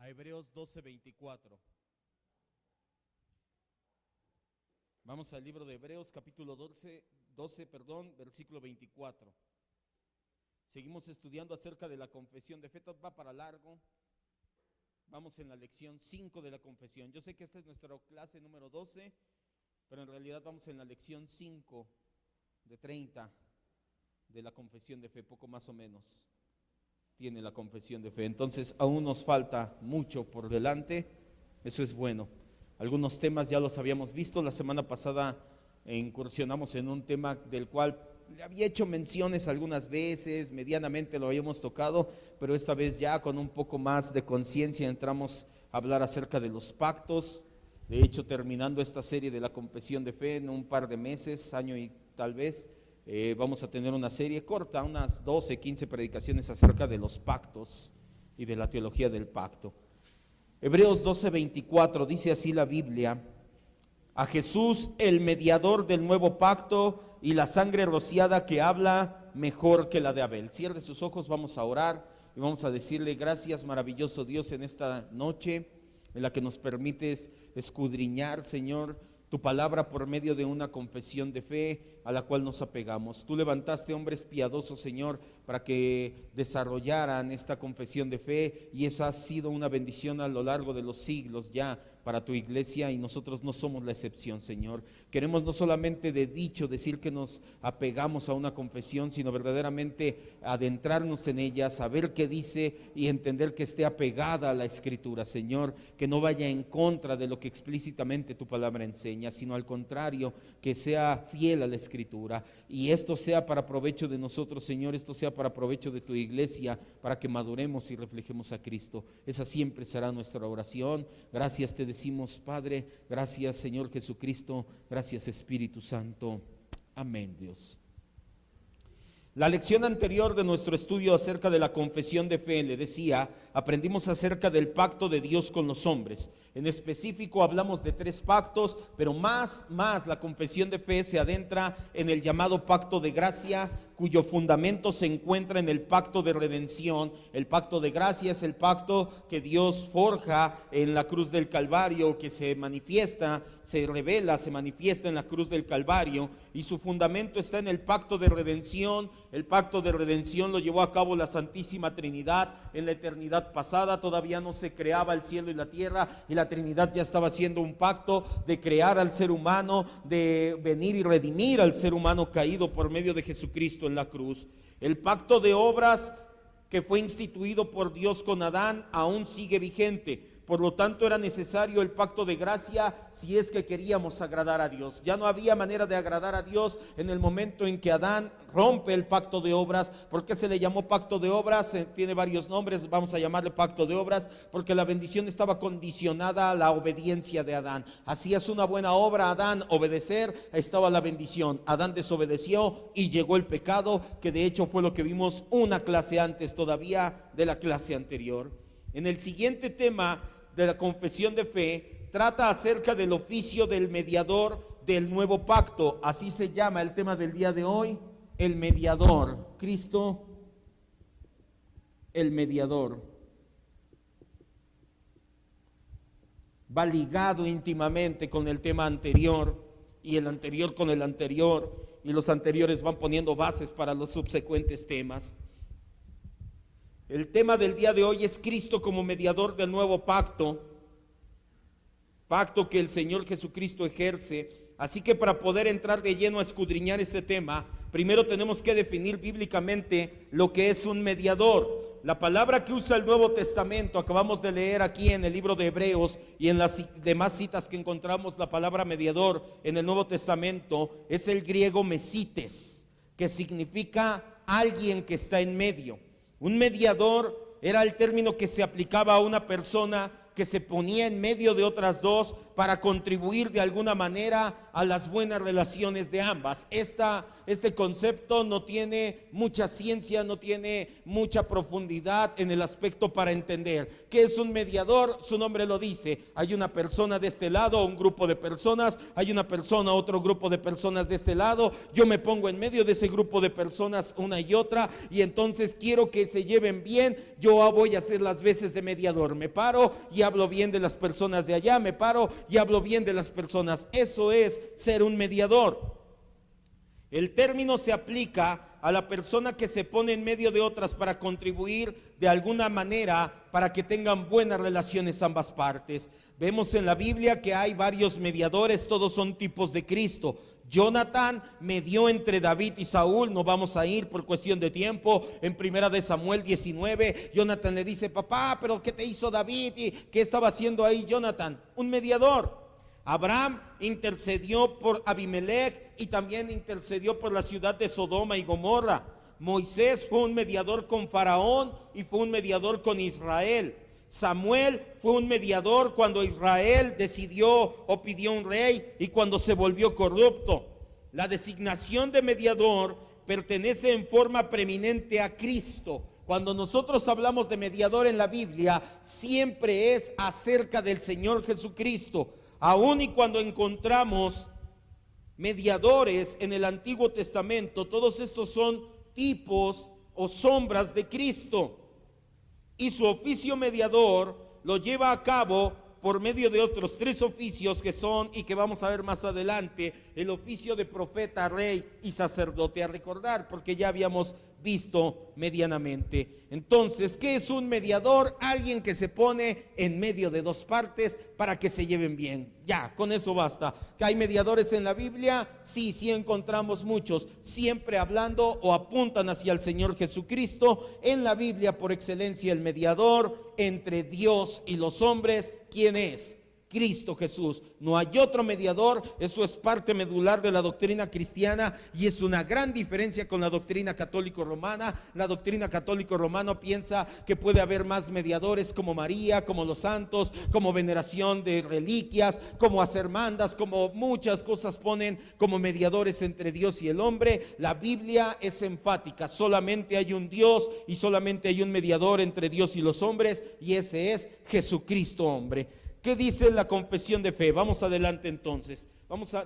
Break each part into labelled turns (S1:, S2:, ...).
S1: a Hebreos 12:24. Vamos al libro de Hebreos, capítulo 12, versículo 24. Seguimos estudiando acerca de la confesión de fe. Va para largo. Vamos en la lección 5 de la confesión. Yo sé que esta es nuestra clase número 12, pero en realidad vamos en la lección 5 de 30 de la confesión de fe, poco más o menos tiene la confesión de fe. Entonces aún nos falta mucho por delante, eso es bueno. Algunos temas ya los habíamos visto. La semana pasada incursionamos en un tema del cual le había hecho menciones algunas veces, medianamente lo habíamos tocado, pero esta vez ya con un poco más de conciencia entramos a hablar acerca de los pactos. De hecho, terminando esta serie de la confesión de fe en un par de meses, año y tal vez, vamos a tener una serie corta, unas 12, 15 predicaciones acerca de los pactos y de la teología del pacto. Hebreos 12:24 dice así la Biblia: a Jesús, el mediador del nuevo pacto, y la sangre rociada que habla mejor que la de Abel. Cierre sus ojos, vamos a orar y vamos a decirle: gracias, maravilloso Dios, en esta noche en la que nos permites escudriñar, Señor, tu palabra por medio de una confesión de fe a la cual nos apegamos. Tú levantaste hombres piadosos, Señor, para que desarrollaran esta confesión de fe, y esa ha sido una bendición a lo largo de los siglos ya para tu iglesia, y nosotros no somos la excepción, Señor. Queremos no solamente de dicho decir que nos apegamos a una confesión, sino verdaderamente adentrarnos en ella, saber qué dice y entender que esté apegada a la Escritura, Señor, que no vaya en contra de lo que explícitamente tu palabra enseña, sino al contrario, que sea fiel a la Escritura. Y esto sea para provecho de nosotros, Señor, esto sea para provecho de tu iglesia, para que maduremos y reflejemos a Cristo. Esa siempre será nuestra oración. Gracias te decimos, Padre. Gracias, Señor Jesucristo. Gracias, Espíritu Santo. Amén, Dios. La lección anterior de nuestro estudio acerca de la confesión de fe, le decía, aprendimos acerca del pacto de Dios con los hombres. En específico hablamos de 3 pactos, pero más la confesión de fe se adentra en el llamado pacto de gracia, cuyo fundamento se encuentra en el pacto de redención. El pacto de gracia es el pacto que Dios forja en la cruz del Calvario, que se manifiesta, se revela, se manifiesta en la cruz del Calvario, y su fundamento está en el pacto de redención. El pacto de redención lo llevó a cabo la Santísima Trinidad en la eternidad pasada. Todavía no se creaba el cielo y la tierra, y la Trinidad ya estaba haciendo un pacto de crear al ser humano, de venir y redimir al ser humano caído por medio de Jesucristo en la cruz. El pacto de obras que fue instituido por Dios con Adán aún sigue vigente. Por lo tanto, era necesario el pacto de gracia si es que queríamos agradar a Dios. Ya no había manera de agradar a Dios en el momento en que Adán rompe el pacto de obras. ¿Por qué se le llamó pacto de obras? Tiene varios nombres, vamos a llamarle pacto de obras, porque la bendición estaba condicionada a la obediencia de Adán. Hacías una buena obra, Adán, obedecer, estaba la bendición. Adán desobedeció y llegó el pecado, que de hecho fue lo que vimos una clase antes todavía de la clase anterior. En el siguiente tema de la confesión de fe, trata acerca del oficio del mediador del nuevo pacto. Así se llama el tema del día de hoy: el mediador. Cristo, el mediador. Va ligado íntimamente con el tema anterior, y el anterior con el anterior, y los anteriores van poniendo bases para los subsecuentes temas. El tema del día de hoy es Cristo como mediador del nuevo pacto, pacto que el Señor Jesucristo ejerce. Así que para poder entrar de lleno a escudriñar este tema, primero tenemos que definir bíblicamente lo que es un mediador. La palabra que usa el Nuevo Testamento, acabamos de leer aquí en el libro de Hebreos y en las demás citas que encontramos la palabra mediador en el Nuevo Testamento, es el griego mesites, que significa alguien que está en medio. Un mediador era el término que se aplicaba a una persona que se ponía en medio de otras dos para contribuir de alguna manera a las buenas relaciones de ambas. Este concepto no tiene mucha ciencia, no tiene mucha profundidad en el aspecto para entender. ¿Qué es un mediador? Su nombre lo dice. Hay una persona de este lado, un grupo de personas, hay una persona, otro grupo de personas de este lado. Yo me pongo en medio de ese grupo de personas, una y otra, y entonces quiero que se lleven bien. Yo voy a hacer las veces de mediador. Me paro y hablo bien de las personas de allá, me paro y hablo bien de las personas. Eso es ser un mediador. El término se aplica a la persona que se pone en medio de otras para contribuir de alguna manera para que tengan buenas relaciones ambas partes. Vemos en la Biblia que hay varios mediadores, todos son tipos de Cristo. Jonatán medió entre David y Saúl, no vamos a ir por cuestión de tiempo. En 1 Samuel 19, Jonatán le dice: papá, pero ¿qué te hizo David? ¿Y qué estaba haciendo ahí Jonatán? Un mediador. Abraham intercedió por Abimelech y también intercedió por la ciudad de Sodoma y Gomorra. Moisés fue un mediador con Faraón y fue un mediador con Israel. Samuel fue un mediador cuando Israel decidió o pidió un rey y cuando se volvió corrupto. La designación de mediador pertenece en forma preeminente a Cristo. Cuando nosotros hablamos de mediador en la Biblia, siempre es acerca del Señor Jesucristo. Aún y cuando encontramos mediadores en el Antiguo Testamento, todos estos son tipos o sombras de Cristo. Y su oficio mediador lo lleva a cabo por medio de otros tres oficios que son, y que vamos a ver más adelante, el oficio de profeta, rey y sacerdote, a recordar, porque ya habíamos visto medianamente. Entonces, ¿qué es un mediador? Alguien que se pone en medio de dos partes para que se lleven bien. Ya, con eso basta. ¿Que hay mediadores en la Biblia? Sí, sí encontramos muchos, siempre hablando o apuntan hacia el Señor Jesucristo. En la Biblia, por excelencia, el mediador entre Dios y los hombres, ¿quién es? Cristo Jesús. No hay otro mediador. Eso es parte medular de la doctrina cristiana y es una gran diferencia con la doctrina católico-romana. La doctrina católico-romana piensa que puede haber más mediadores, como María, como los santos, como veneración de reliquias, como hacer mandas, como muchas cosas ponen como mediadores entre Dios y el hombre. La Biblia es enfática: solamente hay un Dios y solamente hay un mediador entre Dios y los hombres, y ese es Jesucristo hombre. ¿Qué dice la confesión de fe? Vamos adelante entonces.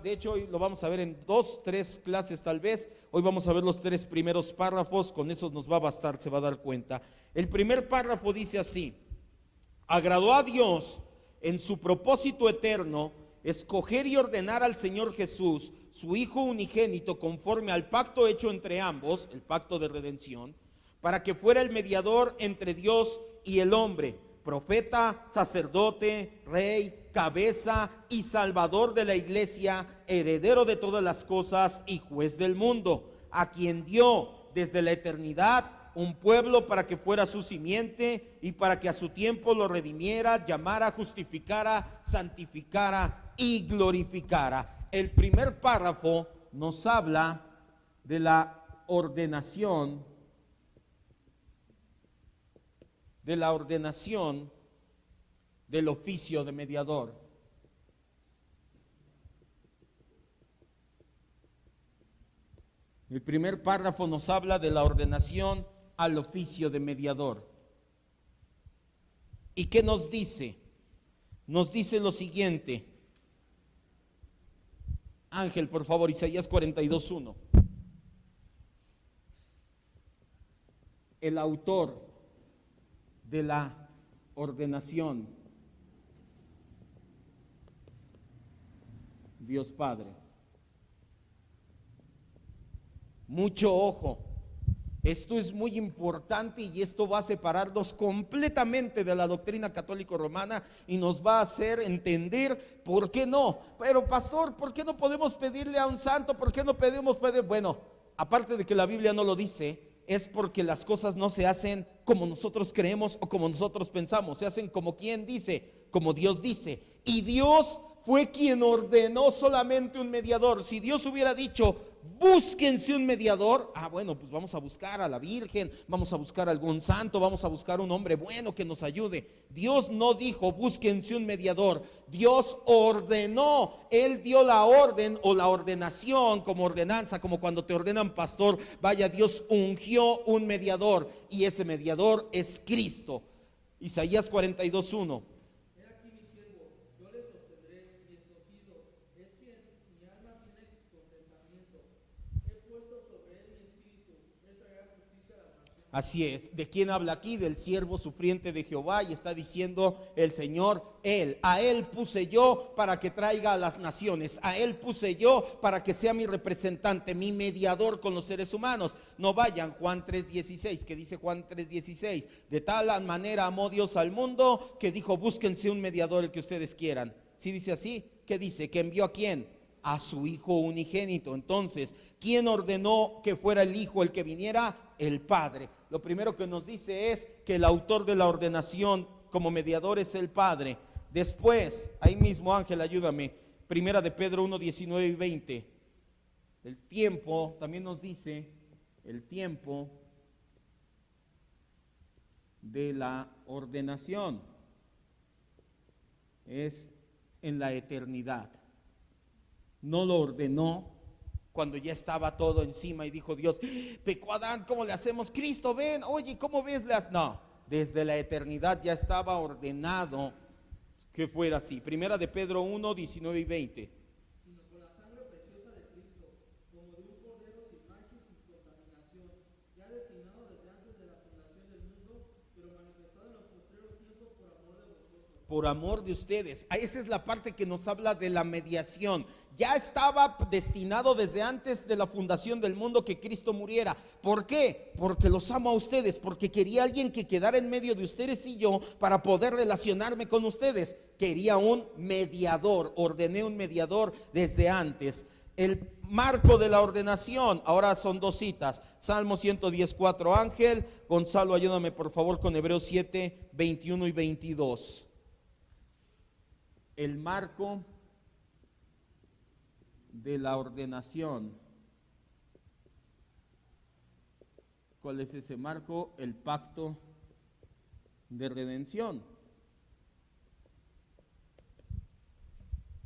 S1: De hecho, hoy lo vamos a ver en 2, 3 clases tal vez. Hoy vamos a ver los 3 primeros párrafos, con esos nos va a bastar, se va a dar cuenta. El primer párrafo dice así: agradó a Dios en su propósito eterno escoger y ordenar al Señor Jesús, su Hijo unigénito, conforme al pacto hecho entre ambos, el pacto de redención, para que fuera el mediador entre Dios y el hombre, profeta, sacerdote, rey, cabeza y salvador de la iglesia, heredero de todas las cosas y juez del mundo, a quien dio desde la eternidad un pueblo para que fuera su simiente y para que a su tiempo lo redimiera, llamara, justificara, santificara y glorificara. El primer párrafo nos habla de la ordenación del oficio de mediador. El primer párrafo nos habla de la ordenación al oficio de mediador. ¿Y qué nos dice? Nos dice lo siguiente. Ángel, por favor, Isaías 42:1. El autor de la ordenación, Dios Padre. Mucho ojo, esto es muy importante y esto va a separarnos completamente de la doctrina católico-romana y nos va a hacer entender por qué no. Pero pastor, ¿por qué no podemos pedirle a un santo? ¿Por qué no podemos pedir? Bueno, aparte de que la Biblia no lo dice, es porque las cosas no se hacen como nosotros creemos o como nosotros pensamos, se hacen como quien dice, como Dios dice. Y Dios fue quien ordenó solamente un mediador. Si Dios hubiera dicho, búsquense un mediador, bueno, pues vamos a buscar a la Virgen, vamos a buscar a algún santo, vamos a buscar un hombre bueno que nos ayude. Dios no dijo, búsquense un mediador. Dios ordenó, Él dio la orden o la ordenación como ordenanza, como cuando te ordenan pastor. Vaya, Dios ungió un mediador y ese mediador es Cristo. Isaías 42:1. Así es. ¿De quién habla aquí? Del siervo sufriente de Jehová, y está diciendo el Señor, a Él puse yo para que traiga a las naciones, a Él puse yo para que sea mi representante, mi mediador con los seres humanos. No vayan, Juan 3:16, que dice Juan 3:16, de tal manera amó Dios al mundo que dijo, búsquense un mediador, el que ustedes quieran. ¿Sí dice así? ¿Qué dice? ¿Que envió a quién? A su Hijo unigénito. Entonces, ¿quién ordenó que fuera el Hijo el que viniera? El Padre. Lo primero que nos dice es que el autor de la ordenación como mediador es el Padre. Después, ahí mismo, Ángel, ayúdame, Primera de Pedro 1:19 y 20. El tiempo, también nos dice, el tiempo de la ordenación es en la eternidad. No lo ordenó cuando ya estaba todo encima y dijo Dios, pecó Adán, ¿cómo le hacemos? Cristo, ven, oye, ¿cómo ves las? No, desde la eternidad ya estaba ordenado que fuera así. Primera de Pedro 1:19 y 20.
S2: Sino con la sangre preciosa de Cristo, como de un cordero sin mancha y sin contaminación, ya destinado desde antes de la fundación del mundo, pero manifestado en los postreros tiempos por amor de vosotros.
S1: Por amor de ustedes. Esa es la parte que nos habla de la mediación. Ya estaba destinado desde antes de la fundación del mundo que Cristo muriera. ¿Por qué? Porque los amo a ustedes, porque quería alguien que quedara en medio de ustedes y yo para poder relacionarme con ustedes. Quería un mediador, ordené un mediador desde antes. El marco de la ordenación, ahora son dos citas. Salmo 110:4, Ángel. Gonzalo, ayúdame por favor con Hebreos 7:21 y 22. El marco de la ordenación. ¿Cuál es ese marco? El pacto de redención.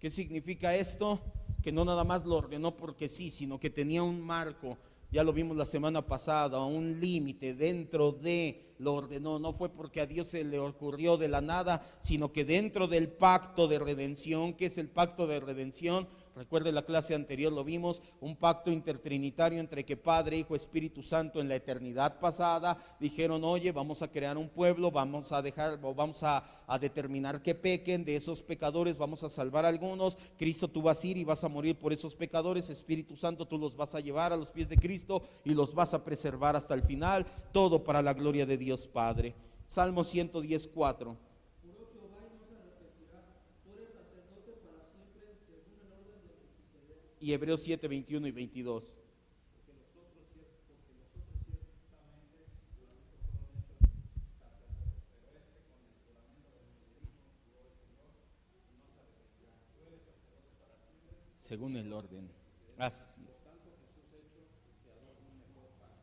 S1: ¿Qué significa esto? Que no nada más lo ordenó porque sí, sino que tenía un marco. Ya lo vimos la semana pasada, un límite dentro de lo ordenó. No fue porque a Dios se le ocurrió de la nada, sino que dentro del pacto de redención. ¿Qué es el pacto de redención? Recuerde la clase anterior, lo vimos, un pacto intertrinitario entre que Padre, Hijo, Espíritu Santo en la eternidad pasada dijeron, oye, vamos a crear un pueblo, vamos a determinar que pequen, de esos pecadores vamos a salvar a algunos. Cristo, tú vas a ir y vas a morir por esos pecadores. Espíritu Santo, tú los vas a llevar a los pies de Cristo y los vas a preservar hasta el final, todo para la gloria de Dios Padre. Salmo 110:4. Y Hebreos 7:21 y 22. Según el orden. Así es.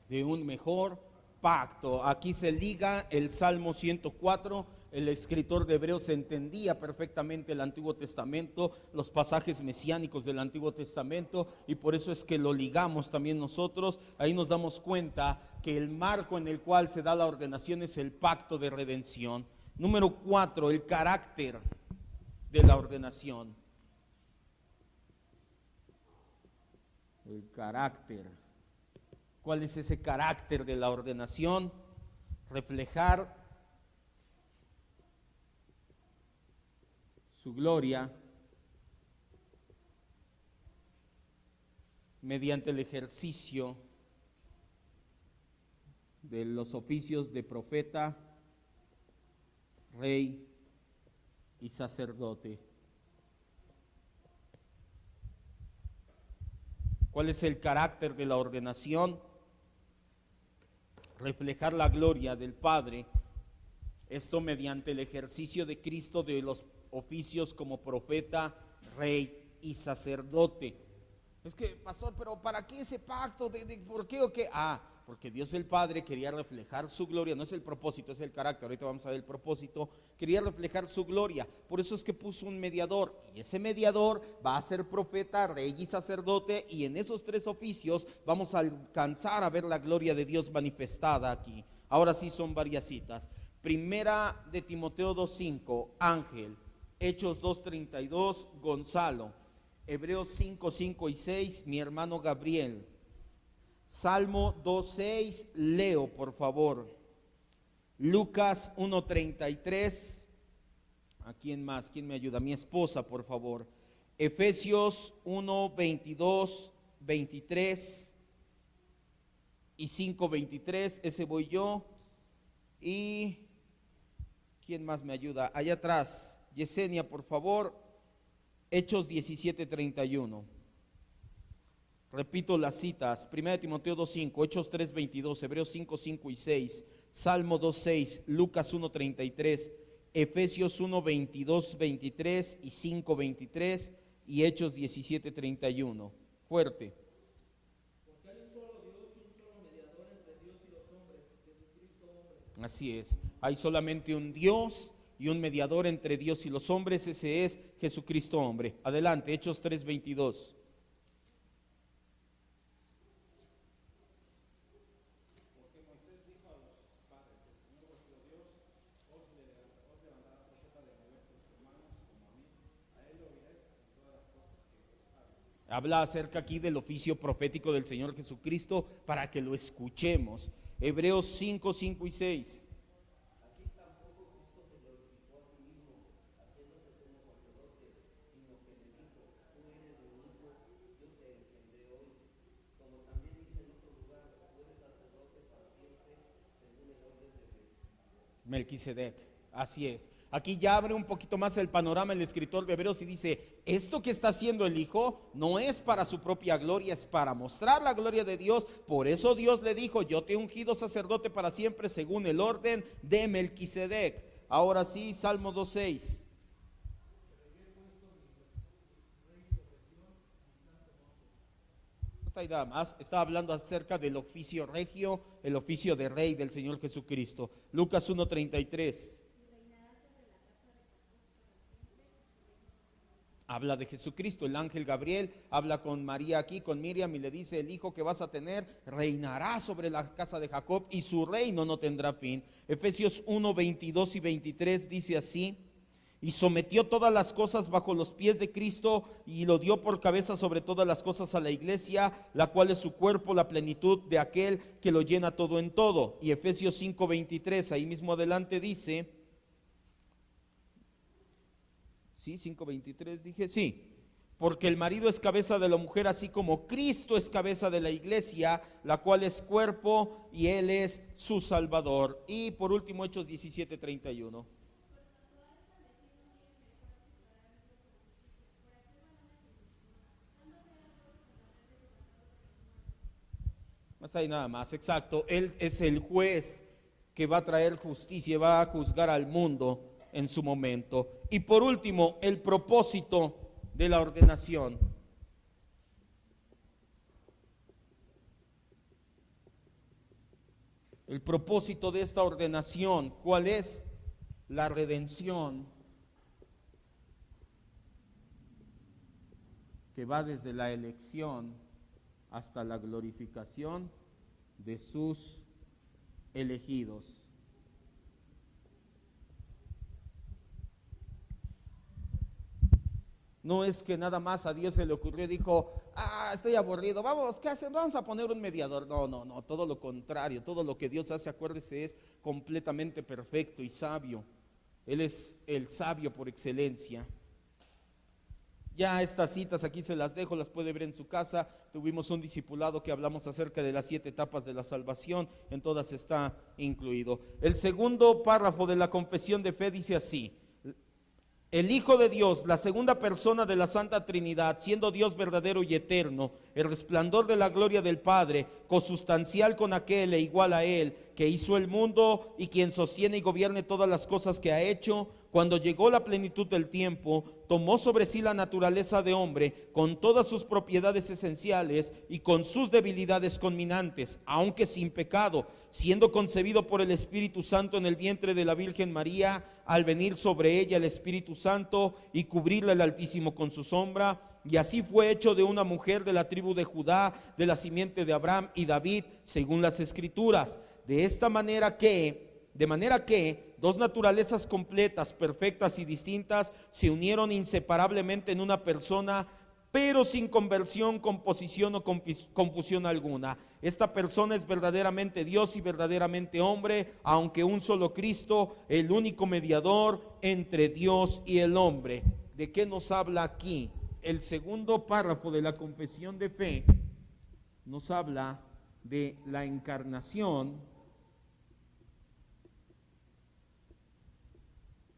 S1: De un mejor pacto. Aquí se liga el Salmo 104. El escritor de Hebreos entendía perfectamente el Antiguo Testamento, los pasajes mesiánicos del Antiguo Testamento, y por eso es que lo ligamos también nosotros. Ahí nos damos cuenta que el marco en el cual se da la ordenación es el pacto de redención. Número 4, el carácter de la ordenación. El carácter. ¿Cuál es ese carácter de la ordenación? Reflejar su gloria mediante el ejercicio de los oficios de profeta, rey y sacerdote. ¿Cuál es el carácter de la ordenación? Reflejar la gloria del Padre, esto mediante el ejercicio de Cristo de los oficios como profeta, rey y sacerdote. Es que, pastor, pero ¿para qué ese pacto? ¿Por qué o qué? Porque Dios el Padre quería reflejar su gloria. No es el propósito, es el carácter. Ahorita vamos a ver el propósito. Quería reflejar su gloria. Por eso es que puso un mediador. Y ese mediador va a ser profeta, rey y sacerdote. Y en esos tres oficios vamos a alcanzar a ver la gloria de Dios manifestada aquí. Ahora sí son varias citas. Primera de Timoteo 2:5, Ángel. Hechos 2:32, Gonzalo. Hebreos 5:5 y 6, mi hermano Gabriel. Salmo 2:6, Leo, por favor. Lucas 1:33. ¿A quién más? ¿Quién me ayuda? Mi esposa, por favor. Efesios 1:22, 23 y 5:23. Ese voy yo. Y ¿quién más me ayuda? Allá atrás, Yesenia, por favor. Hechos 17:31. Repito las citas: 1 Timoteo 2:5, Hechos 3:22, Hebreos 5:5 y 6, Salmo 2:6, Lucas 1:33, Efesios 1:22, 23 y 5:23 y Hechos 17:31. Fuerte.
S2: Porque hay un solo Dios y un solo mediador entre Dios y los hombres, Jesucristo hombre.
S1: Así es, hay solamente un Dios y un mediador entre Dios y los hombres, ese es Jesucristo hombre. Adelante, Hechos 3:22.
S3: Porque Moisés dijo a los padres: el Señor vuestro Dios os levantará profeta de vuestros hermanos como a mí, a él oiréis en todas las cosas que os hable.
S1: Habla acerca aquí del oficio profético del Señor Jesucristo para que lo escuchemos. Hebreos 5:5 y 6. Melquisedec, así es. Aquí ya abre un poquito más el panorama el escritor de Hebreos y dice: esto que está haciendo el Hijo no es para su propia gloria, es para mostrar la gloria de Dios. Por eso Dios le dijo: yo te he ungido sacerdote para siempre según el orden de Melquisedec. Ahora sí, Salmo 2:6. Hasta ahí nada más. Está hablando acerca del oficio regio, el oficio de rey del Señor Jesucristo. Lucas 1:33. Habla de Jesucristo. El ángel Gabriel habla con María aquí, con Miriam, y le dice: el hijo que vas a tener reinará sobre la casa de Jacob y su reino no tendrá fin. Efesios 1:22 y 23 dice así: y sometió todas las cosas bajo los pies de Cristo y lo dio por cabeza sobre todas las cosas a la iglesia, la cual es su cuerpo, la plenitud de aquel que lo llena todo en todo. Y Efesios 5:23, ahí mismo adelante dice, ¿sí? 5:23 dije, sí. Porque el marido es cabeza de la mujer, así como Cristo es cabeza de la iglesia, la cual es cuerpo y él es su Salvador. Y por último, Hechos 17:31. Hasta ahí nada más, exacto. Él es el juez que va a traer justicia y va a juzgar al mundo en su momento. Y por último, el propósito de la ordenación. El propósito de esta ordenación, ¿cuál es? La redención, que va desde la elección hasta la glorificación de sus elegidos. No es que nada más a Dios se le ocurrió y dijo: estoy aburrido, vamos, ¿qué hacen? Vamos a poner un mediador. No, todo lo contrario. Todo lo que Dios hace, acuérdese, es completamente perfecto y sabio. Él es el sabio por excelencia. Ya estas citas aquí se las dejo, las puede ver en su casa. Tuvimos un discipulado que hablamos acerca de las 7 etapas de la salvación, en todas está incluido. El segundo párrafo de la confesión de fe dice así: el Hijo de Dios, la segunda persona de la Santa Trinidad, siendo Dios verdadero y eterno, el resplandor de la gloria del Padre, consustancial con aquel e igual a él, que hizo el mundo y quien sostiene y gobierne todas las cosas que ha hecho, cuando llegó la plenitud del tiempo, tomó sobre sí la naturaleza de hombre con todas sus propiedades esenciales y con sus debilidades culminantes, aunque sin pecado, siendo concebido por el Espíritu Santo en el vientre de la Virgen María, al venir sobre ella el Espíritu Santo y cubrirla el Altísimo con su sombra, y así fue hecho de una mujer de la tribu de Judá, de la simiente de Abraham y David, según las Escrituras. De manera que dos naturalezas completas, perfectas y distintas se unieron inseparablemente en una persona, pero sin conversión, composición o confusión alguna. Esta persona es verdaderamente Dios y verdaderamente hombre, aunque un solo Cristo, el único mediador entre Dios y el hombre. ¿De qué nos habla aquí? El segundo párrafo de la confesión de fe nos habla de la encarnación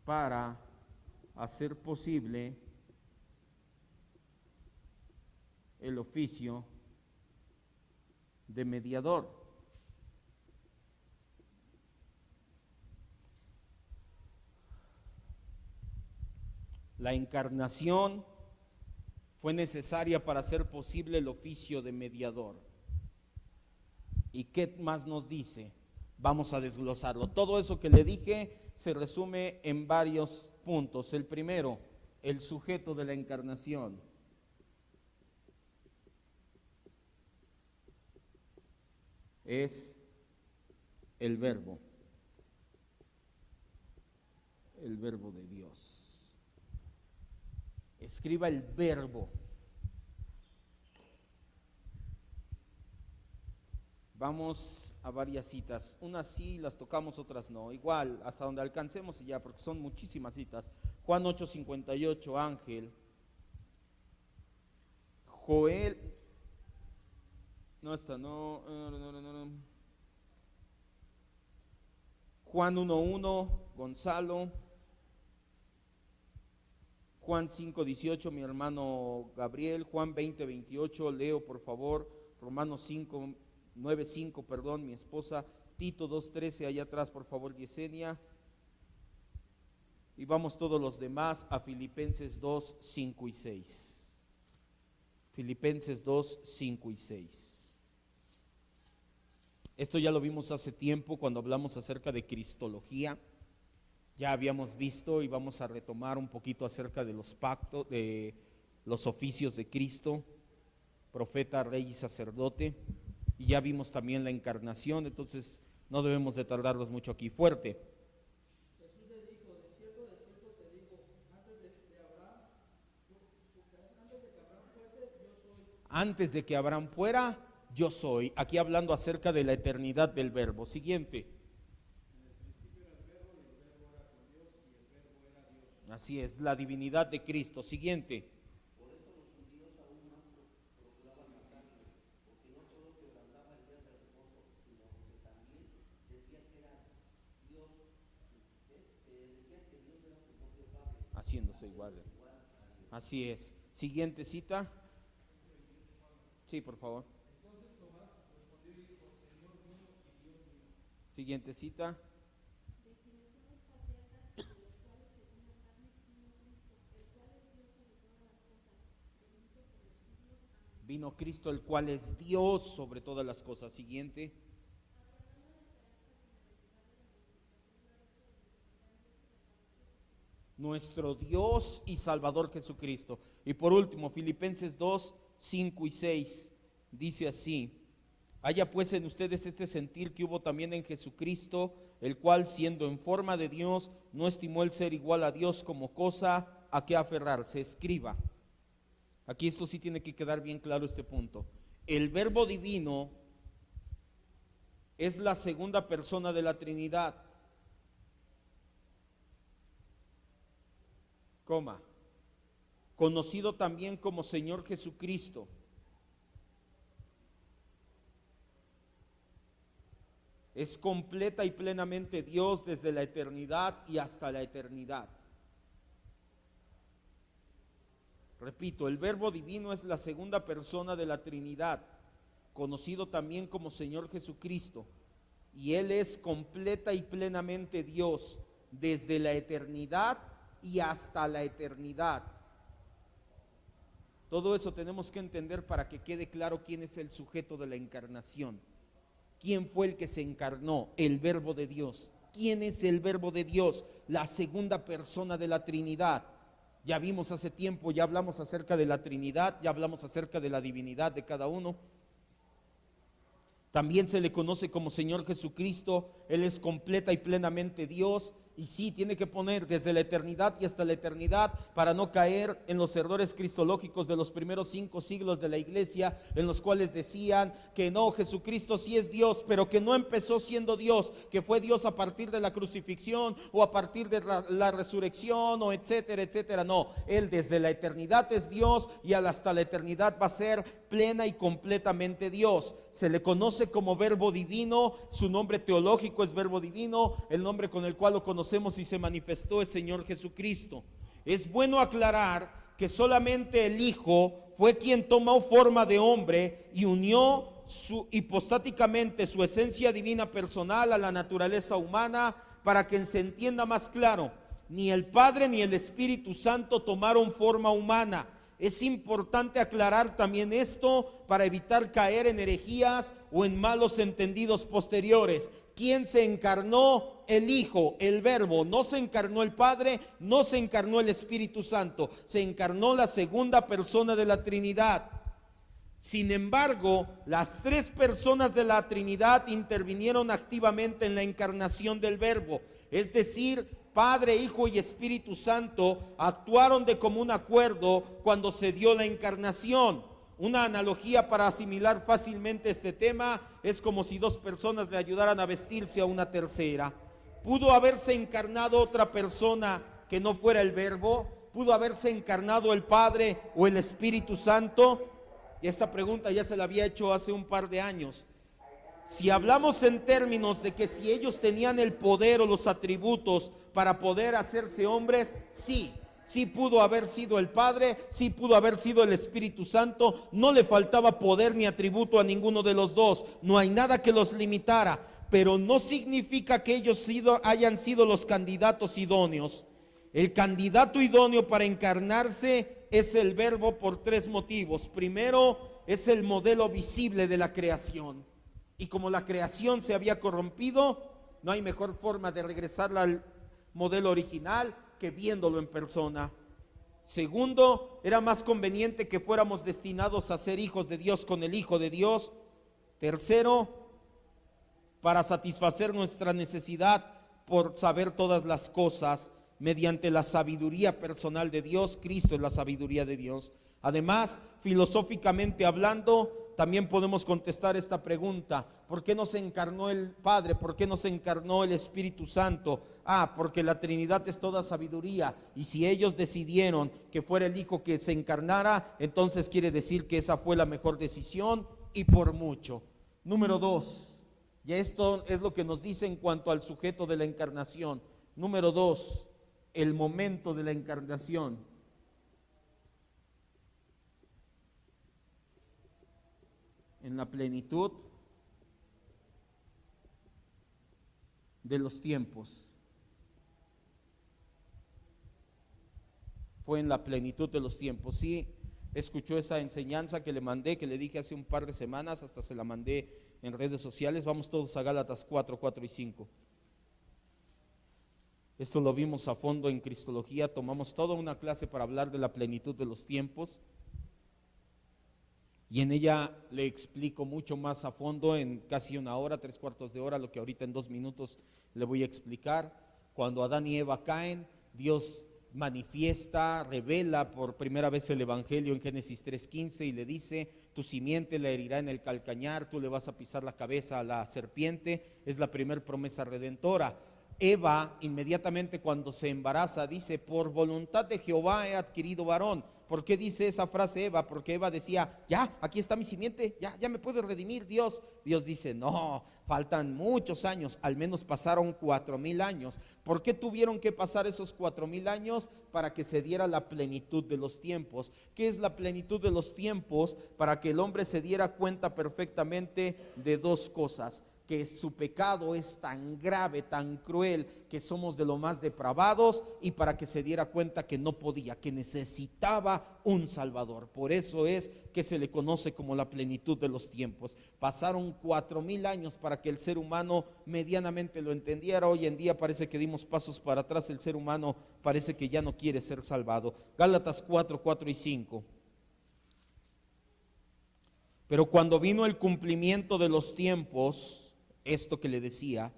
S1: para hacer posible el oficio de mediador. La encarnación fue necesaria para hacer posible el oficio de mediador. ¿Y qué más nos dice? Vamos a desglosarlo. Todo eso que le dije se resume en varios puntos. El primero, el sujeto de la encarnación. Es el verbo de Dios. Escriba el verbo. Vamos a varias citas. Unas sí las tocamos, otras no. Igual, hasta donde alcancemos y ya, porque son muchísimas citas. Juan 8:58, Ángel. Joel. No, esta no. Juan 1:1, Gonzalo. Juan 5:18, mi hermano Gabriel. Juan 20:28, Leo, por favor. Romanos 9:5, perdón, mi esposa. Tito 2:13, allá atrás, por favor, Yesenia. Y vamos todos los demás a Filipenses 2:5 y 6. Filipenses 2:5 y 6. Esto ya lo vimos hace tiempo cuando hablamos acerca de cristología. Ya habíamos visto y vamos a retomar un poquito acerca de los pactos, de los oficios de Cristo, profeta, rey y sacerdote. Y ya vimos también la encarnación, entonces no debemos de tardarnos mucho aquí. Fuerte.
S2: Jesús le dijo, de cierto te digo, antes de que Abraham fuese, yo soy.
S1: Antes de que Abraham fuera, yo soy. Aquí hablando acerca de la eternidad del verbo. Siguiente. Así es, la divinidad de Cristo. Siguiente. Haciéndose igual. Así es. Siguiente cita. Sí, por favor. Siguiente cita. Vino Cristo, el cual es Dios sobre todas las cosas. Siguiente. Nuestro Dios y Salvador Jesucristo. Y por último, Filipenses 2:5 y 6 dice así: haya pues en ustedes este sentir que hubo también en Jesucristo, el cual siendo en forma de Dios, no estimó el ser igual a Dios como cosa a que aferrarse. Escriba. Aquí esto sí tiene que quedar bien claro este punto. El verbo divino es la segunda persona de la Trinidad. Coma. Conocido también como Señor Jesucristo. Es completa y plenamente Dios desde la eternidad y hasta la eternidad. Repito, el verbo divino es la segunda persona de la Trinidad, conocido también como Señor Jesucristo, y Él es completa y plenamente Dios desde la eternidad y hasta la eternidad. Todo eso tenemos que entender para que quede claro quién es el sujeto de la encarnación. ¿Quién fue el que se encarnó? El Verbo de Dios. ¿Quién es el Verbo de Dios? La segunda persona de la Trinidad. Ya vimos hace tiempo, ya hablamos acerca de la Trinidad, ya hablamos acerca de la divinidad de cada uno. También se le conoce como Señor Jesucristo. Él es completa y plenamente Dios. Y sí, tiene que poner desde la eternidad y hasta la eternidad para no caer en los errores cristológicos de los primeros 5 siglos de la iglesia, en los cuales decían que no, Jesucristo sí es Dios, pero que no empezó siendo Dios, que fue Dios a partir de la crucifixión o a partir de la resurrección o etcétera, etcétera. No, Él desde la eternidad es Dios y hasta la eternidad va a ser plena y completamente Dios. Se le conoce como Verbo Divino, su nombre teológico es Verbo Divino, el nombre con el cual lo conocemos y se manifestó es Señor Jesucristo. Es bueno aclarar que solamente el Hijo fue quien tomó forma de hombre y unió hipostáticamente su esencia divina personal a la naturaleza humana, para que se entienda más claro. Ni el Padre ni el Espíritu Santo tomaron forma humana. Es importante aclarar también esto para evitar caer en herejías o en malos entendidos posteriores. ¿Quién se encarnó? El Hijo, el Verbo. No se encarnó el Padre, no se encarnó el Espíritu Santo. Se encarnó la segunda persona de la Trinidad. Sin embargo, las 3 personas de la Trinidad intervinieron activamente en la encarnación del Verbo. Es decir, Padre, Hijo y Espíritu Santo actuaron de común acuerdo cuando se dio la encarnación. Una analogía para asimilar fácilmente este tema es como si 2 personas le ayudaran a vestirse a una tercera. ¿Pudo haberse encarnado otra persona que no fuera el Verbo? ¿Pudo haberse encarnado el Padre o el Espíritu Santo? Y esta pregunta ya se la había hecho hace un par de años. Si hablamos en términos de que si ellos tenían el poder o los atributos para poder hacerse hombres, sí pudo haber sido el Padre, sí pudo haber sido el Espíritu Santo. No le faltaba poder ni atributo a ninguno de los dos. No hay nada que los limitara, pero no significa que ellos hayan sido los candidatos idóneos. El candidato idóneo para encarnarse es el Verbo por 3 motivos. Primero, es el modelo visible de la creación. Y como la creación se había corrompido, no hay mejor forma de regresarla al modelo original que viéndolo en persona. Segundo, era más conveniente que fuéramos destinados a ser hijos de Dios con el Hijo de Dios. Tercero, para satisfacer nuestra necesidad por saber todas las cosas mediante la sabiduría personal de Dios. Cristo es la sabiduría de Dios. Además, filosóficamente hablando, también podemos contestar esta pregunta: ¿por qué no se encarnó el Padre? ¿Por qué no se encarnó el Espíritu Santo? Porque la Trinidad es toda sabiduría, y si ellos decidieron que fuera el Hijo que se encarnara, entonces quiere decir que esa fue la mejor decisión, y por mucho. Número 2, y esto es lo que nos dice en cuanto al sujeto de la encarnación. Número 2, el momento de la encarnación. En la plenitud de los tiempos. Fue en la plenitud de los tiempos. Sí, escuchó esa enseñanza que le mandé, que le dije hace un par de semanas, hasta se la mandé en redes sociales. Vamos todos a Gálatas 4 y 5. Esto lo vimos a fondo en Cristología. Tomamos toda una clase para hablar de la plenitud de los tiempos. Y en ella le explico mucho más a fondo, en casi 1 hora, 3/4 de hora, lo que ahorita en 2 minutos le voy a explicar. Cuando Adán y Eva caen, Dios manifiesta, revela por primera vez el Evangelio en Génesis 3:15 y le dice: tu simiente la herirá en el calcañar, tú le vas a pisar la cabeza a la serpiente. Es la primer promesa redentora. Eva, inmediatamente cuando se embaraza, dice: por voluntad de Jehová he adquirido varón. ¿Por qué dice esa frase Eva? Porque Eva decía: ya, aquí está mi simiente, ya me puede redimir Dios. Dios dice: no, faltan muchos años, al menos pasaron 4,000 años. ¿Por qué tuvieron que pasar esos 4,000 años? Para que se diera la plenitud de los tiempos. ¿Qué es la plenitud de los tiempos? Para que el hombre se diera cuenta perfectamente de 2 cosas. que su pecado es tan grave, tan cruel, que somos de lo más depravados, y para que se diera cuenta que no podía, que necesitaba un Salvador. Por eso es que se le conoce como la plenitud de los tiempos. Pasaron 4000 años para que el ser humano medianamente lo entendiera. Hoy en día parece que dimos pasos para atrás. El ser humano parece que ya no quiere ser salvado. Gálatas 4:4 y 5. Pero cuando vino el cumplimiento de los tiempos, esto que le decía,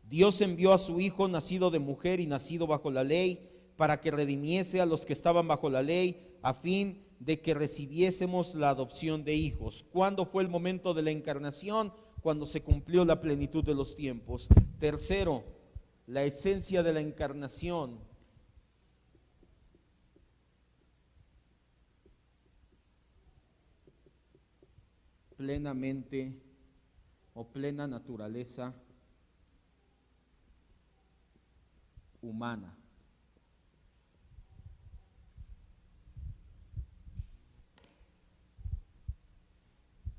S1: Dios envió a su Hijo, nacido de mujer y nacido bajo la ley, para que redimiese a los que estaban bajo la ley, a fin de que recibiésemos la adopción de hijos. ¿Cuándo fue el momento de la encarnación? Cuando se cumplió la plenitud de los tiempos. Tercero, la esencia de la encarnación. Plenamente o plena naturaleza humana.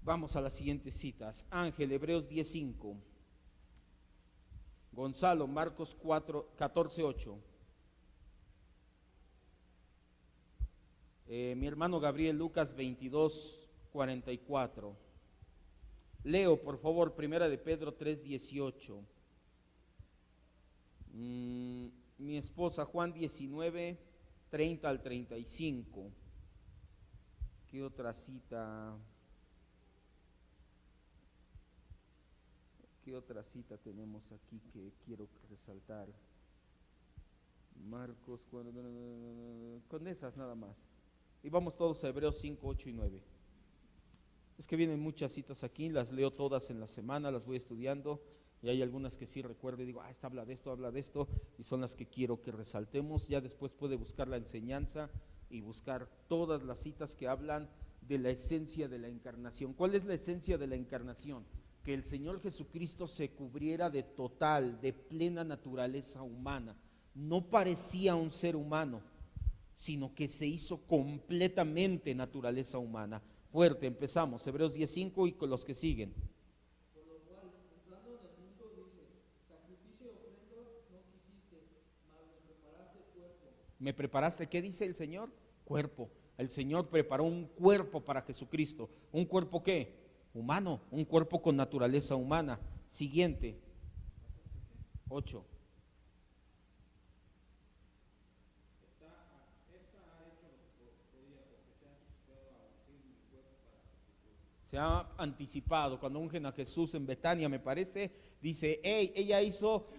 S1: Vamos a las siguientes citas. Ángel, Hebreos 10:5. Gonzalo, Marcos 14:8. Mi hermano Gabriel, Lucas 22:44. Leo, por favor, Primera de Pedro 3:18. Mi esposa, Juan 19:30 al 35. ¿Qué otra cita? ¿Qué otra cita tenemos aquí que quiero resaltar? Marcos, con esas nada más. Y vamos todos a Hebreos 5, 8 y 9. Es que vienen muchas citas aquí, las leo todas en la semana, las voy estudiando, y hay algunas que sí recuerdo y digo, esta habla de esto, y son las que quiero que resaltemos. Ya después puede buscar la enseñanza y buscar todas las citas que hablan de la esencia de la encarnación. ¿Cuál es la esencia de la encarnación? Que el Señor Jesucristo se cubriera de total, de plena naturaleza humana. No parecía un ser humano, sino que se hizo completamente naturaleza humana. Fuerte, empezamos, Hebreos 10:5 y con los que siguen.
S2: Por lo cual, entrando en el mundo, dice: sacrificio y ofrenda no quisiste, mas me preparaste cuerpo.
S1: ¿Me preparaste? ¿Qué dice el Señor? Cuerpo. El Señor preparó un cuerpo para Jesucristo. ¿Un cuerpo qué? Humano, un cuerpo con naturaleza humana. Siguiente. 8. Se ha anticipado. Cuando ungen a Jesús en Betania, me parece, dice, ella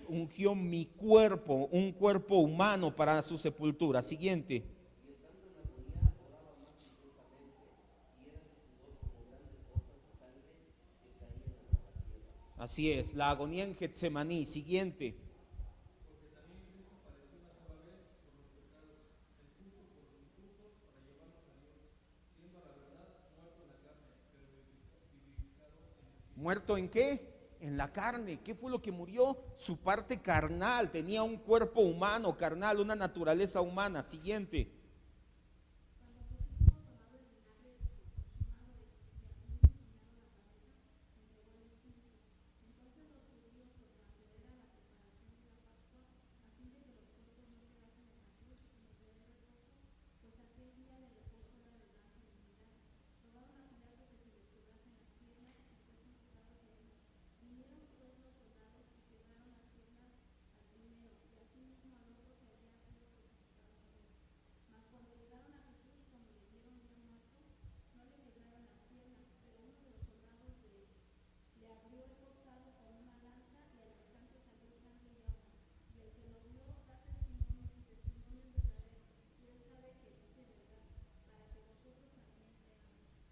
S1: ungió mi cuerpo, un cuerpo humano para su sepultura. Siguiente. Así es, la agonía en Getsemaní. Siguiente. ¿Muerto en qué? En la carne. ¿Qué fue lo que murió? Su parte carnal. Tenía un cuerpo humano, carnal, una naturaleza humana. Siguiente.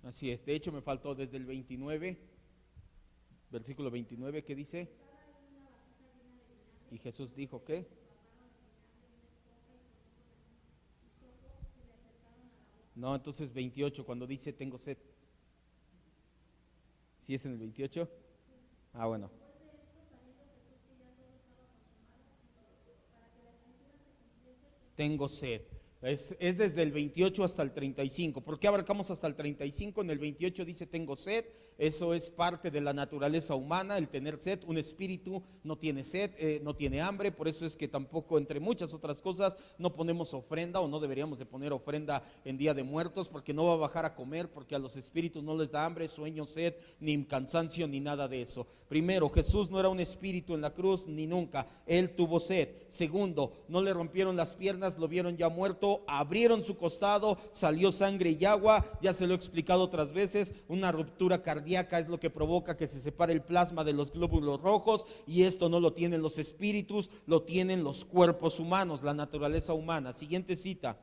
S1: Así es, de hecho me faltó desde el 29, versículo 29, ¿qué dice? Y Jesús dijo, ¿qué? No, entonces 28, cuando dice tengo sed. ¿Sí es en el 28? Ah, bueno. Tengo sed. Es desde el 28 hasta el 35. ¿Por qué abarcamos hasta el 35? En el 28 dice tengo sed. Eso es parte de la naturaleza humana, el tener sed. Un espíritu no tiene sed, no tiene hambre. Por eso es que tampoco, entre muchas otras cosas, no ponemos ofrenda, o no deberíamos de poner ofrenda en Día de Muertos, porque no va a bajar a comer, porque a los espíritus no les da hambre, sueño, sed, ni cansancio, ni nada de eso. Primero, Jesús no era un espíritu en la cruz, ni nunca. Él tuvo sed. Segundo, no le rompieron las piernas, lo vieron ya muerto, abrieron su costado, salió sangre y agua. Ya se lo he explicado otras veces. Una ruptura cardíaca es lo que provoca que se separe el plasma de los glóbulos rojos, y esto no lo tienen los espíritus, lo tienen los cuerpos humanos, la naturaleza humana. Siguiente cita.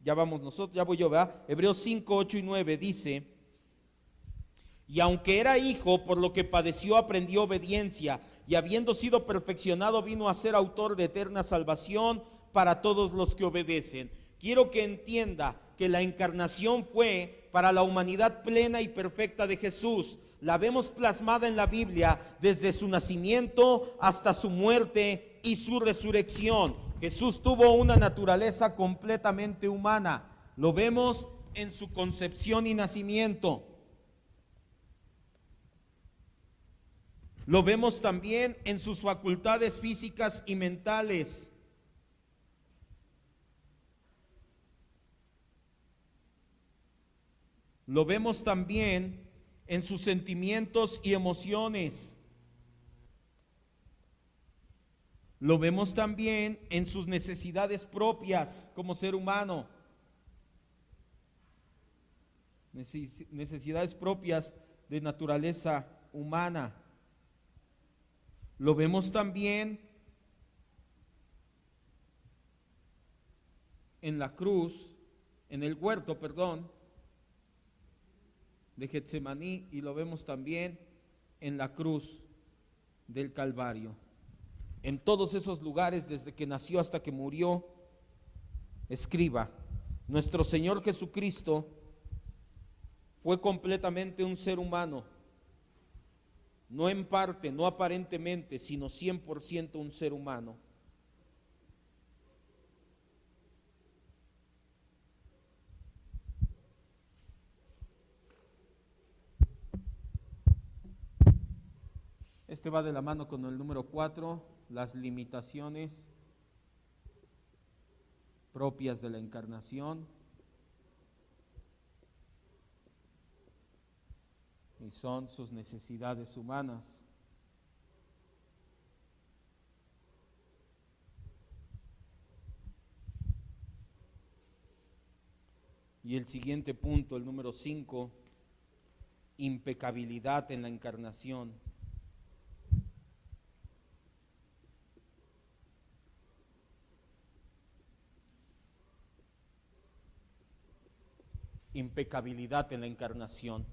S1: Ya vamos nosotros, ya voy yo, ¿verdad? Hebreos 5, 8 y 9 dice: y aunque era hijo, por lo que padeció aprendió obediencia, y habiendo sido perfeccionado vino a ser autor de eterna salvación para todos los que obedecen. Quiero que entienda que la encarnación fue para la humanidad plena y perfecta de Jesús. La vemos plasmada en la Biblia desde su nacimiento hasta su muerte y su resurrección. Jesús tuvo una naturaleza completamente humana. Lo vemos en su concepción y nacimiento. Lo vemos también en sus facultades físicas y mentales. Lo vemos también en sus sentimientos y emociones. Lo vemos también en sus necesidades propias como ser humano. Necesidades propias de naturaleza humana. Lo vemos también en la cruz, en el huerto, de Getsemaní, y lo vemos también en la cruz del Calvario. En todos esos lugares, desde que nació hasta que murió, escriba, nuestro Señor Jesucristo fue completamente un ser humano, no en parte, no aparentemente, sino 100% un ser humano. Este va de la mano con el número 4, las limitaciones propias de la encarnación. Y son sus necesidades humanas. Y el siguiente punto, el número 5, impecabilidad en la encarnación. Impecabilidad en la encarnación.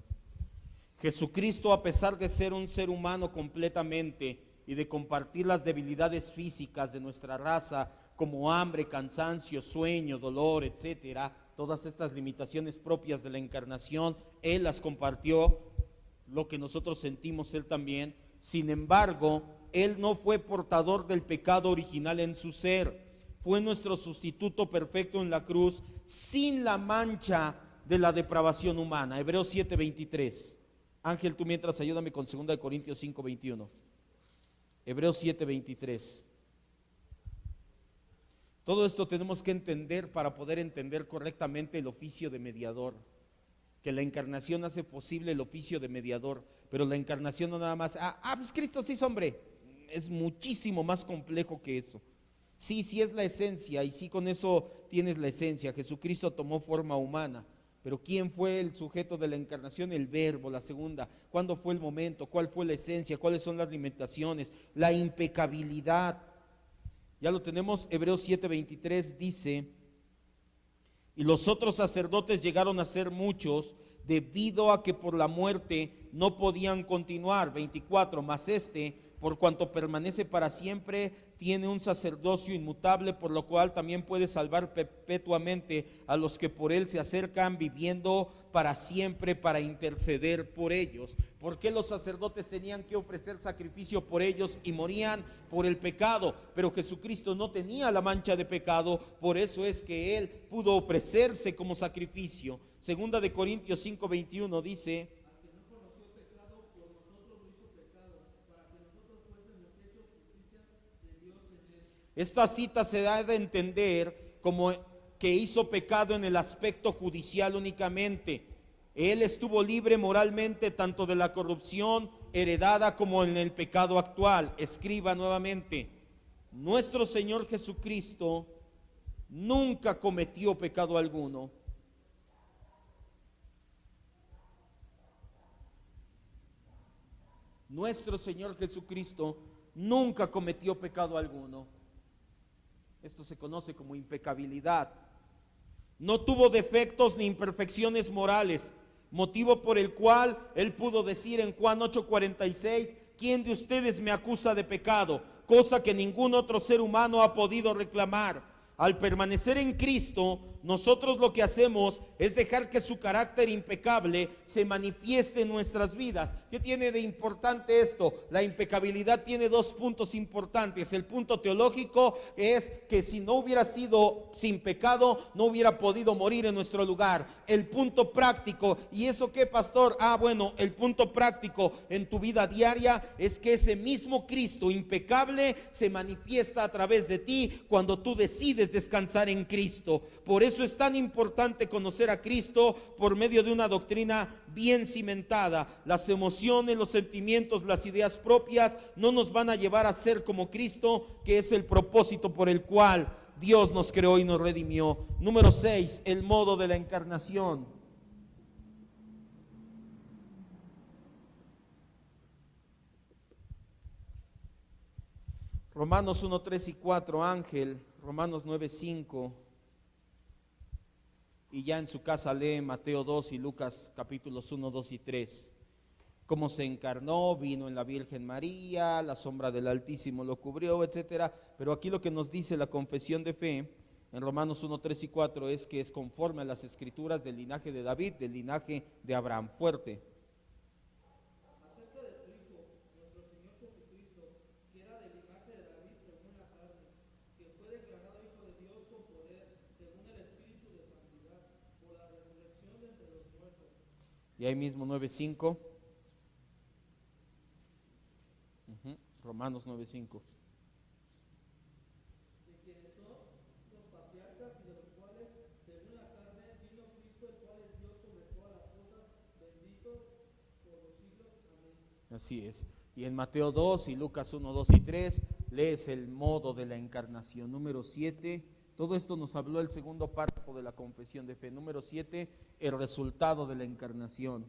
S1: Jesucristo, a pesar de ser un ser humano completamente y de compartir las debilidades físicas de nuestra raza, como hambre, cansancio, sueño, dolor, etcétera, todas estas limitaciones propias de la encarnación, Él las compartió, lo que nosotros sentimos Él también. Sin embargo, Él no fue portador del pecado original en su ser, fue nuestro sustituto perfecto en la cruz, sin la mancha de la depravación humana. Hebreos 7:23. Ángel, tú mientras ayúdame con 2 Corintios 5:21. Hebreos 7:23. Todo esto tenemos que entender para poder entender correctamente el oficio de mediador. Que la encarnación hace posible el oficio de mediador, pero la encarnación no nada más, pues Cristo sí es hombre. Es muchísimo más complejo que eso. Sí es la esencia, y sí, con eso tienes la esencia. Jesucristo tomó forma humana. Pero ¿quién fue el sujeto de la encarnación? El verbo, la segunda. ¿Cuándo fue el momento? ¿Cuál fue la esencia? ¿Cuáles son las limitaciones? La impecabilidad. Ya lo tenemos, Hebreos 7:23 dice: y los otros sacerdotes llegaron a ser muchos, debido a que por la muerte no podían continuar. 24, mas por cuanto permanece para siempre, tiene un sacerdocio inmutable, por lo cual también puede salvar perpetuamente a los que por él se acercan, viviendo para siempre para interceder por ellos. ¿Por qué los sacerdotes tenían que ofrecer sacrificio por ellos y morían por el pecado? Pero Jesucristo no tenía la mancha de pecado, por eso es que él pudo ofrecerse como sacrificio. Segunda de Corintios 5:21 dice:
S2: Al que no conoció pecado, por nosotros lo hizo pecado, para que nosotros fuésemos hechos justicia de Dios en él.
S1: Esta cita se da de entender como que hizo pecado en el aspecto judicial únicamente. Él estuvo libre moralmente tanto de la corrupción heredada como en el pecado actual. Escriba nuevamente: nuestro Señor Jesucristo nunca cometió pecado alguno. Nuestro Señor Jesucristo nunca cometió pecado alguno. Esto se conoce como impecabilidad. No tuvo defectos ni imperfecciones morales, motivo por el cual él pudo decir en Juan 8:46: ¿quién de ustedes me acusa de pecado? Cosa que ningún otro ser humano ha podido reclamar. Al permanecer en Cristo, nosotros lo que hacemos es dejar que su carácter impecable se manifieste en nuestras vidas. ¿Qué tiene de importante esto? La impecabilidad tiene dos puntos importantes. El punto teológico es que si no hubiera sido sin pecado, no hubiera podido morir en nuestro lugar. El punto práctico, ¿y eso qué, pastor? Bueno, el punto práctico en tu vida diaria es que ese mismo Cristo impecable se manifiesta a través de ti cuando tú decides descansar en Cristo. Por eso es tan importante conocer a Cristo por medio de una doctrina bien cimentada. Las emociones, los sentimientos, las ideas propias no nos van a llevar a ser como Cristo, que es el propósito por el cual Dios nos creó y nos redimió. Número 6, el modo de la encarnación. Romanos 1, 3 y 4, Ángel. Romanos 9, 5. Y ya en su casa lee Mateo 2 y Lucas capítulos 1, 2 y 3. Cómo se encarnó, vino en la Virgen María, la sombra del Altísimo lo cubrió, etcétera. Pero aquí lo que nos dice la confesión de fe en Romanos 1, 3 y 4 es que es conforme a las escrituras del linaje de David, del linaje de Abraham. Fuerte.
S2: Acerca de su Hijo, nuestro Señor Jesucristo, que era del linaje de David según la carne, que fue declarado Hijo de Dios con poder, según el Espíritu de santidad, por la resurrección de entre los muertos.
S1: Y ahí mismo 9, 5. Romanos 9, 5.
S2: De quienes son los patriarcas y de los cuales, según la carne, vino Cristo, el cual es Dios sobre todas las cosas, bendito por los siglos. Amén.
S1: Así es. Y en Mateo 2 y Lucas 1, 2 y 3 lees el modo de la encarnación. Número 7, todo esto nos habló el segundo párrafo de la confesión de fe. Número 7, el resultado de la encarnación.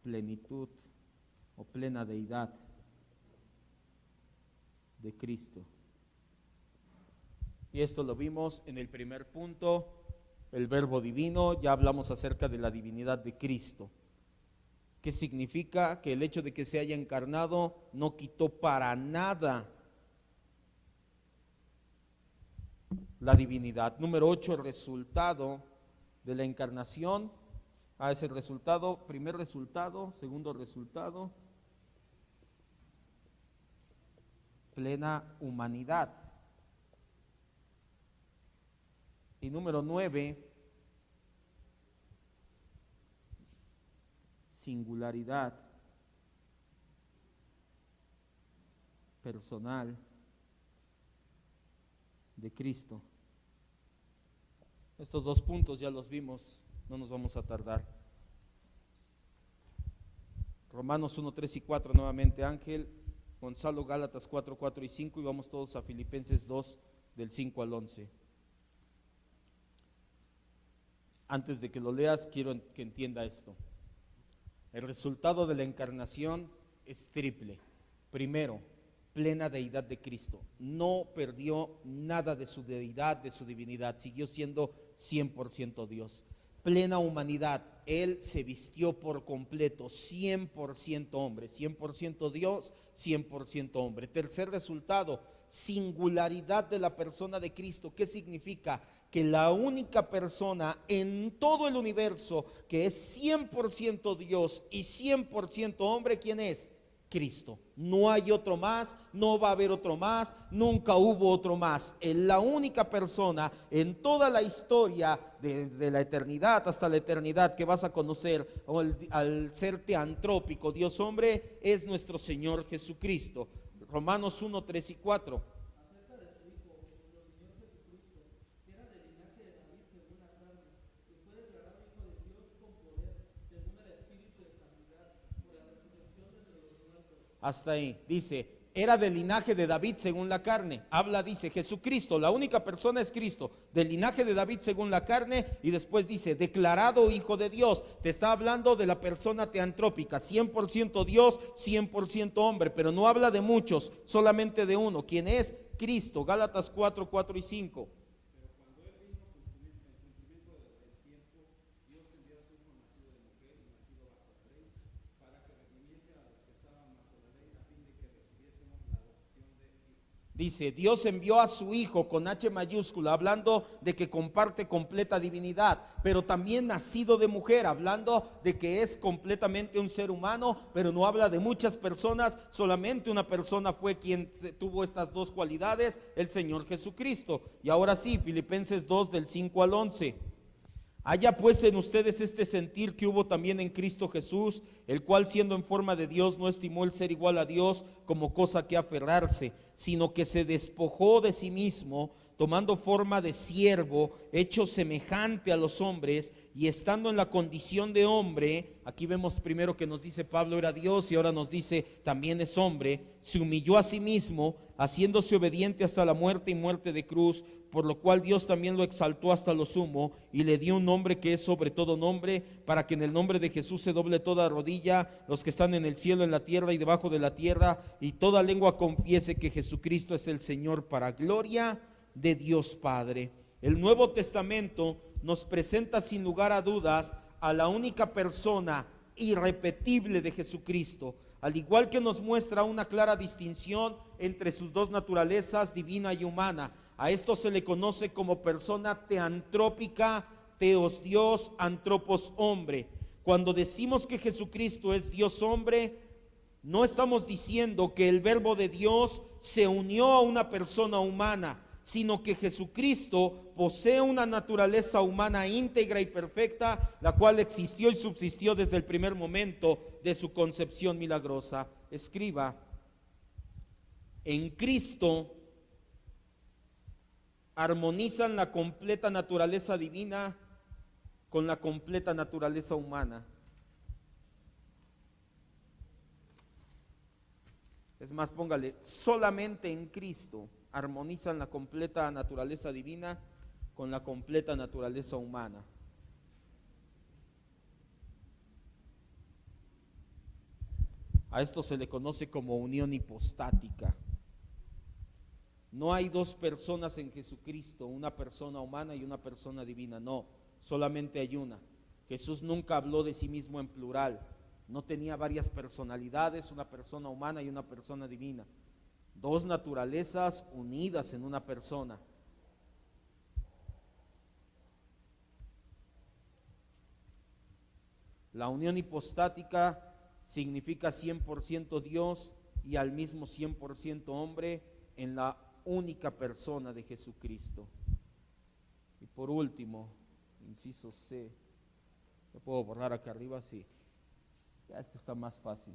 S1: Plenitud o plena deidad de Cristo. Y esto lo vimos en el primer punto, el verbo divino. Ya hablamos acerca de la divinidad de Cristo. ¿Qué significa? Que el hecho de que se haya encarnado no quitó para nada la divinidad. Número 8, el resultado de la encarnación. Es el resultado, primer resultado, segundo resultado, plena humanidad. Y número 9, singularidad personal de Cristo. Estos dos puntos ya los vimos, no nos vamos a tardar. Romanos 1, 3 y 4 nuevamente, Ángel. Gonzalo, Gálatas 4, 4 y 5, y vamos todos a Filipenses 2, del 5 al 11. Antes de que lo leas, quiero que entienda esto. El resultado de la encarnación es triple. Primero, plena deidad de Cristo. No perdió nada de su deidad, de su divinidad. Siguió siendo 100% Dios. Plena humanidad. Él se vistió por completo, 100% hombre, 100% Dios, 100% hombre. Tercer resultado, singularidad de la persona de Cristo. ¿Qué significa? Que la única persona en todo el universo que es 100% Dios y 100% hombre, ¿quién es? Cristo. No hay otro más, no va a haber otro más, nunca hubo otro más. Es la única persona en toda la historia, desde la eternidad hasta la eternidad, que vas a conocer al ser teantrópico, Dios hombre, es nuestro Señor Jesucristo. Romanos 1, 3 y 4.
S2: Acerca de su Hijo, nuestro Señor Jesucristo, que era del linaje de David según la carne, que fue declarado Hijo de Dios con poder, según el Espíritu de santidad, por la resurrección de entre los muertos.
S1: Hasta ahí, dice, era del linaje de David según la carne. Habla, dice, Jesucristo, la única persona es Cristo, del linaje de David según la carne, y después dice, declarado Hijo de Dios. Te está hablando de la persona teantrópica, 100% Dios, 100% hombre, pero no habla de muchos, solamente de uno, quien es Cristo. Gálatas 4, 4 y 5.
S3: Pero cuando Él vino en cumplimiento del tiempo, Dios envió a su Hijo nacido de mujer y nacido bajo la ley, para que redimiese a los que estaban bajo la ley, a fin de que recibiésemos la adopción de hijos.
S1: Dice, Dios envió a su Hijo con H mayúscula, hablando de que comparte completa divinidad, pero también nacido de mujer, hablando de que es completamente un ser humano, pero no habla de muchas personas, solamente una persona fue quien tuvo estas dos cualidades, el Señor Jesucristo. Y ahora sí, Filipenses 2 del 5 al 11. Haya pues en ustedes este sentir que hubo también en Cristo Jesús, el cual siendo en forma de Dios no estimó el ser igual a Dios como cosa que aferrarse, sino que se despojó de sí mismo, tomando forma de siervo, hecho semejante a los hombres, y estando en la condición de hombre, aquí vemos primero que nos dice Pablo era Dios y ahora nos dice también es hombre, se humilló a sí mismo, haciéndose obediente hasta la muerte y muerte de cruz, por lo cual Dios también lo exaltó hasta lo sumo y le dio un nombre que es sobre todo nombre, para que en el nombre de Jesús se doble toda rodilla, los que están en el cielo, en la tierra y debajo de la tierra, y toda lengua confiese que Jesucristo es el Señor, para gloria de Dios Padre. El Nuevo Testamento nos presenta sin lugar a dudas a la única persona irrepetible de Jesucristo, al igual que nos muestra una clara distinción entre sus dos naturalezas, divina y humana. A esto se le conoce como persona teantrópica, teos Dios, antropos hombre. Cuando decimos que Jesucristo es Dios hombre, no estamos diciendo que el verbo de Dios se unió a una persona humana, sino que Jesucristo posee una naturaleza humana íntegra y perfecta, la cual existió y subsistió desde el primer momento de su concepción milagrosa. Escriba, en Cristo armonizan la completa naturaleza divina con la completa naturaleza humana. Es más, póngale, solamente en Cristo armonizan la completa naturaleza divina con la completa naturaleza humana. A esto se le conoce como unión hipostática. No hay dos personas en Jesucristo, una persona humana y una persona divina, no, solamente hay una. Jesús nunca habló de sí mismo en plural, no tenía varias personalidades, una persona humana y una persona divina. Dos naturalezas unidas en una persona. La unión hipostática significa 100% Dios y al mismo 100% hombre en la única persona de Jesucristo. Y por último, inciso C, ¿lo puedo borrar acá arriba? Sí, ya esto está más fácil.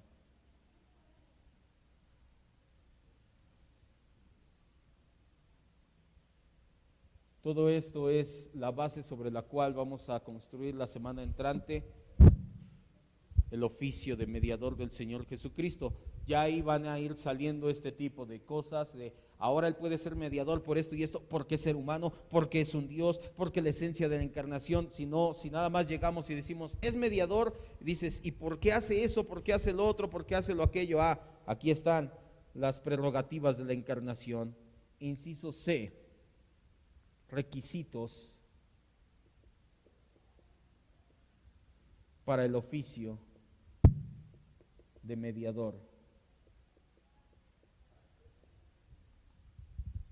S1: Todo esto es la base sobre la cual vamos a construir la semana entrante el oficio de mediador del Señor Jesucristo. Ya ahí van a ir saliendo este tipo de cosas, de ahora Él puede ser mediador por esto y esto, porque es ser humano, porque es un Dios, porque la esencia de la encarnación. Si nada más llegamos y decimos, es mediador, dices, ¿y por qué hace eso? ¿Por qué hace lo otro? ¿Por qué hace lo aquello? Aquí están las prerrogativas de la encarnación. Inciso C, requisitos para el oficio de mediador.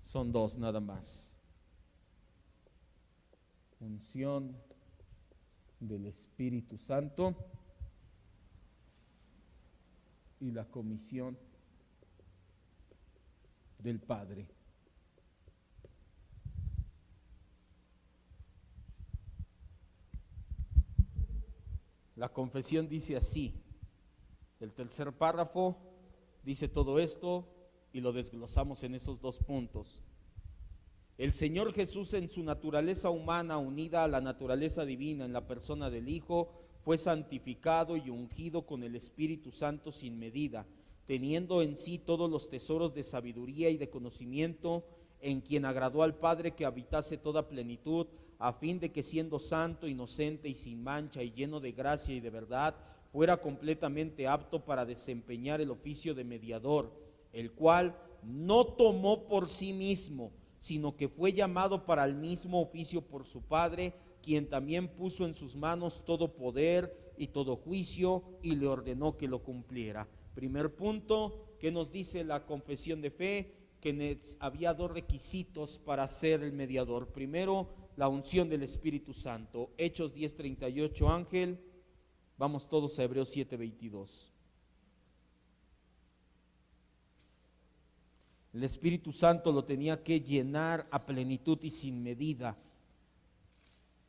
S1: Son dos nada más: unción del Espíritu Santo y la comisión del Padre. La confesión dice así. El tercer párrafo dice todo esto y lo desglosamos en esos dos puntos. El Señor Jesús, en su naturaleza humana unida a la naturaleza divina en la persona del Hijo, fue santificado y ungido con el Espíritu Santo sin medida, teniendo en sí todos los tesoros de sabiduría y de conocimiento, en quien agradó al Padre que habitase toda plenitud, a fin de que, siendo santo, inocente y sin mancha y lleno de gracia y de verdad, fuera completamente apto para desempeñar el oficio de mediador, el cual no tomó por sí mismo, sino que fue llamado para el mismo oficio por su Padre, quien también puso en sus manos todo poder y todo juicio y le ordenó que lo cumpliera. Primer punto, ¿qué nos dice la confesión de fe? Que había dos requisitos para ser el mediador. Primero, la unción del Espíritu Santo. Hechos 10:38, Ángel. Vamos todos a Hebreos 7:22. El Espíritu Santo lo tenía que llenar a plenitud y sin medida.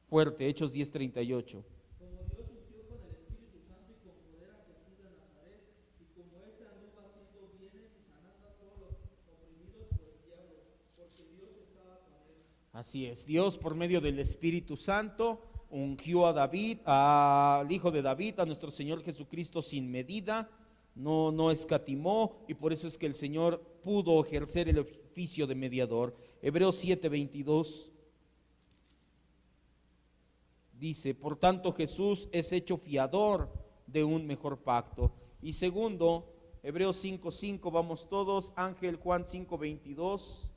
S1: Fuerte, Hechos 10:38.
S2: Como Dios ungió con el Espíritu Santo y con poder a Jesús de Nazaret, y como éste anduvo haciendo bienes y sanando a todos los oprimidos por el diablo, porque Dios estaba con él.
S1: Así es, Dios por medio del Espíritu Santo ungió a David, al hijo de David, a nuestro Señor Jesucristo sin medida, no escatimó, y por eso es que el Señor pudo ejercer el oficio de mediador. Hebreos 7:22 dice: por tanto Jesús es hecho fiador de un mejor pacto. Y segundo, Hebreos 5:5, vamos todos, Ángel, Juan 5:22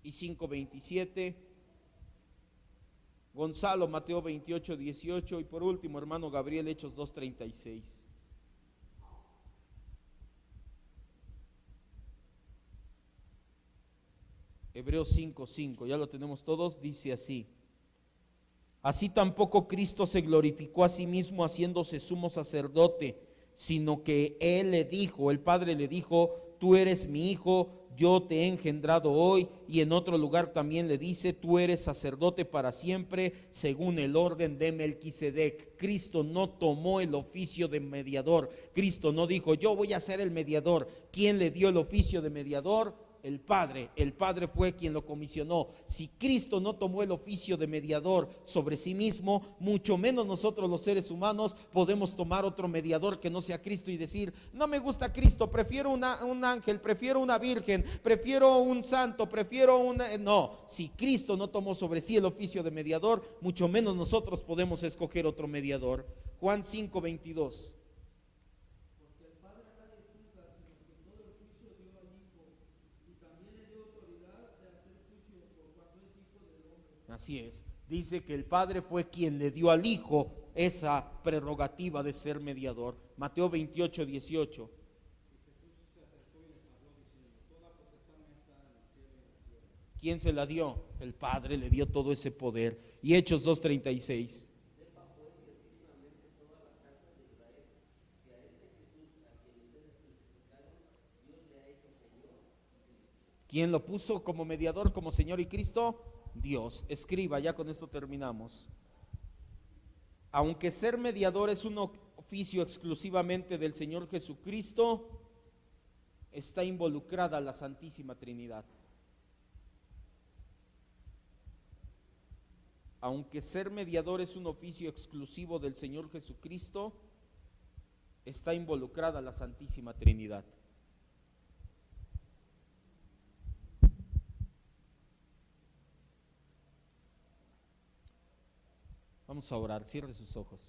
S1: y 5:27, Gonzalo, Mateo 28:18, y por último, hermano Gabriel, Hechos 2:36. Hebreos 5:5, ya lo tenemos todos, dice así: así tampoco Cristo se glorificó a sí mismo haciéndose sumo sacerdote, sino que Él le dijo, el Padre le dijo: tú eres mi Hijo, yo te he engendrado hoy. Y en otro lugar también le dice: tú eres sacerdote para siempre, según el orden de Melquisedec. Cristo no tomó el oficio de mediador. Cristo no dijo: yo voy a ser el mediador. ¿Quién le dio el oficio de mediador? El Padre. El Padre fue quien lo comisionó. Si Cristo no tomó el oficio de mediador sobre sí mismo, mucho menos nosotros los seres humanos podemos tomar otro mediador que no sea Cristo y decir: no me gusta Cristo, prefiero un ángel, prefiero una virgen, prefiero un santo, prefiero una... No, si Cristo no tomó sobre sí el oficio de mediador, mucho menos nosotros podemos escoger otro mediador. Juan 5:22.
S2: Porque el Padre a nadie juzga, sino que todo el juicio dio al Hijo, y también le dio autoridad de hacer juicio por cuanto es Hijo del hombre.
S1: Así es, dice que el Padre fue quien le dio al Hijo esa prerrogativa de ser mediador. Mateo 28:18. ¿Quién se la dio? El Padre le dio todo ese poder. Y Hechos 2:36. ¿Quién lo puso como mediador, como Señor y Cristo? Dios. Escriba, ya con esto terminamos. Aunque ser mediador es un oficio exclusivamente del Señor Jesucristo, está involucrada la Santísima Trinidad. Aunque ser mediador es un oficio exclusivo del Señor Jesucristo, está involucrada la Santísima Trinidad. Vamos a orar, cierre sus ojos.